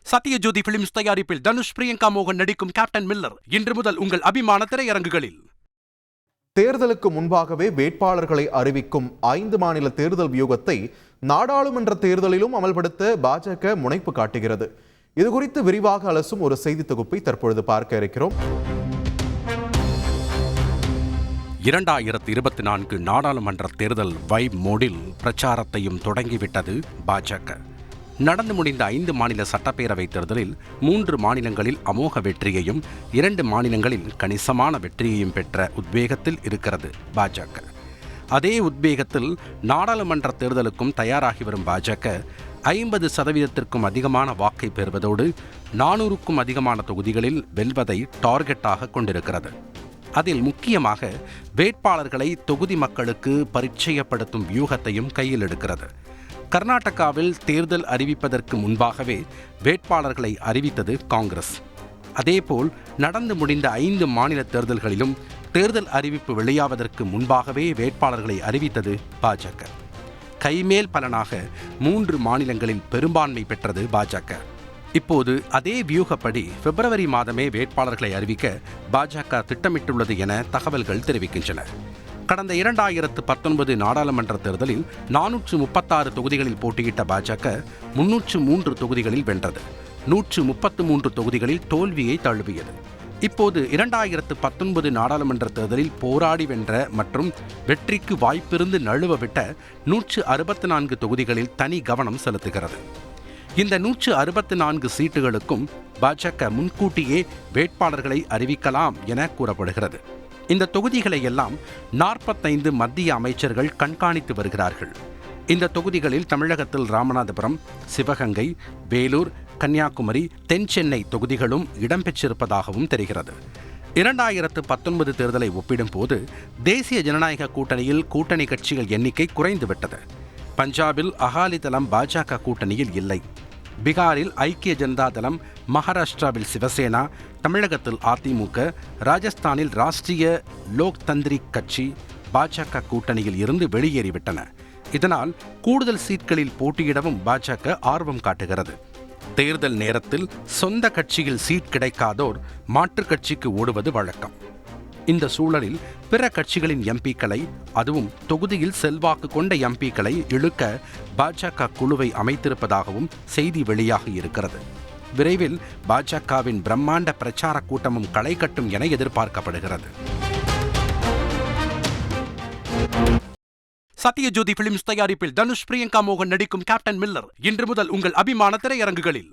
Sathyajothi films தயாரிப்பில் தனுஷ் பிரியங்கா மோகன் நடிக்கும் கேப்டன் மில்லர் இன்று முதல் உங்கள் அபிமான திரையரங்குகளில். தேர்தலுக்கு முன்பாகவே வேட்பாளர்களை அறிவிக்கும் 5 மாநில தேர்தல் வியூகத்தை நாடாளுமன்ற தேர்தலிலும் அமல்படுத்த பாஜக முனைப்பு காட்டுகிறது. இதுகுறித்து விரிவாக அலசும் ஒரு செய்தி தொகுப்பை தற்பொழுது பார்க்க இருக்கிறோம். 2024 நாடாளுமன்ற தேர்தல் வைப் மோடில் பிரச்சாரத்தையும் தொடங்கிவிட்டது பாஜக. நடந்து முடிந்த 5 மாநில சட்டப்பேரவை தேர்தலில் 3 மாநிலங்களில் அமோக வெற்றியையும் 2 மாநிலங்களில் கணிசமான வெற்றியையும் பெற்ற உத்வேகத்தில் இருக்கிறது பாஜக. அதே உத்வேகத்தில் நாடாளுமன்ற தேர்தலுக்கும் தயாராகி வரும் பாஜக 50% அதிகமான வாக்கை பெறுவதோடு 400க்கும் அதிகமான தொகுதிகளில் வெல்வதை டார்கெட்டாக கொண்டிருக்கிறது. அதில் முக்கியமாக வேட்பாளர்களை தொகுதி மக்களுக்கு பரிச்சயப்படுத்தும் வியூகத்தையும் கையில் எடுக்கிறது. கர்நாடகாவில் தேர்தல் அறிவிப்பதற்கு முன்பாகவே வேட்பாளர்களை அறிவித்தது காங்கிரஸ். அதேபோல் நடந்து முடிந்த 5 மாநில தேர்தல்களிலும் தேர்தல் அறிவிப்பு வெளியாவதற்கு முன்பாகவே வேட்பாளர்களை அறிவித்தது பாஜக. கைமேல் பலனாக 3 மாநிலங்களில் பெரும்பான்மை பெற்றது பாஜக. இப்போது அதே வியூகப்படி பிப்ரவரி மாதமே வேட்பாளர்களை அறிவிக்க பாஜக திட்டமிட்டுள்ளது என தகவல்கள் தெரிவிக்கின்றன. கடந்த 2019 நாடாளுமன்ற தேர்தலில் 436 தொகுதிகளில் போட்டியிட்ட பாஜக 303 தொகுதிகளில் வென்றது. 133 தொகுதிகளில் தோல்வியை தழுவியது. இப்போது 2019 நாடாளுமன்ற தேர்தலில் போராடி வென்ற மற்றும் வெற்றிக்கு வாய்ப்பிருந்து நழுவவிட்ட 164 தொகுதிகளில் தனி கவனம் செலுத்துகிறது. இந்த 164 சீட்டுகளுக்கும் பாஜக முன்கூட்டியே வேட்பாளர்களை அறிவிக்கலாம் என கூறப்படுகிறது. இந்த தொகுதிகளை எல்லாம் 45 மத்திய அமைச்சர்கள் கண்காணித்து வருகிறார்கள். இந்த தொகுதிகளில் தமிழகத்தில் ராமநாதபுரம், சிவகங்கை, வேலூர், கன்னியாகுமரி, தென் சென்னை தொகுதிகளும் இடம்பெற்றிருப்பதாகவும் தெரிகிறது. 2019 தேர்தலை ஒப்பிடும்போது தேசிய ஜனநாயக கூட்டணியில் கூட்டணி கட்சிகள் எண்ணிக்கை குறைந்துவிட்டது. பஞ்சாபில் அகாலிதளம் பாஜக கூட்டணியில் இல்லை. பீகாரில் ஐக்கிய ஜனதா தளம், மகாராஷ்டிராவில் சிவசேனா, தமிழகத்தில் அதிமுக, ராஜஸ்தானில் ராஷ்டிரிய லோக் தந்திரிக் கட்சி பாஜக கூட்டணியில் இருந்து வெளியேறிவிட்டன. இதனால் கூடுதல் சீட்களில் போட்டியிடவும் பாஜக ஆர்வம் காட்டுகிறது. தேர்தல் நேரத்தில் சொந்த கட்சியில் சீட் கிடைக்காதோர் மாற்றுக் கட்சிக்கு ஓடுவது வழக்கம். இந்த சூழலில் பிற கட்சிகளின் எம்பிக்களை, அதுவும் தொகுதியில் செல்வாக்கு கொண்ட எம்பிக்களை இழுக்க பாஜக குழுவை அமைத்திருப்பதாகவும் செய்தி வெளியாகி இருக்கிறது. விரைவில் பாஜகவின் பிரம்மாண்ட பிரச்சார கூட்டமும் களை கட்டும் என எதிர்பார்க்கப்படுகிறது. சத்யஜோதி பிலிம்ஸ் தயாரிப்பில் தனுஷ் பிரியங்கா மோகன் நடிக்கும் கேப்டன் மில்லர் இன்று முதல் உங்கள் அபிமான திரையரங்குகளில்.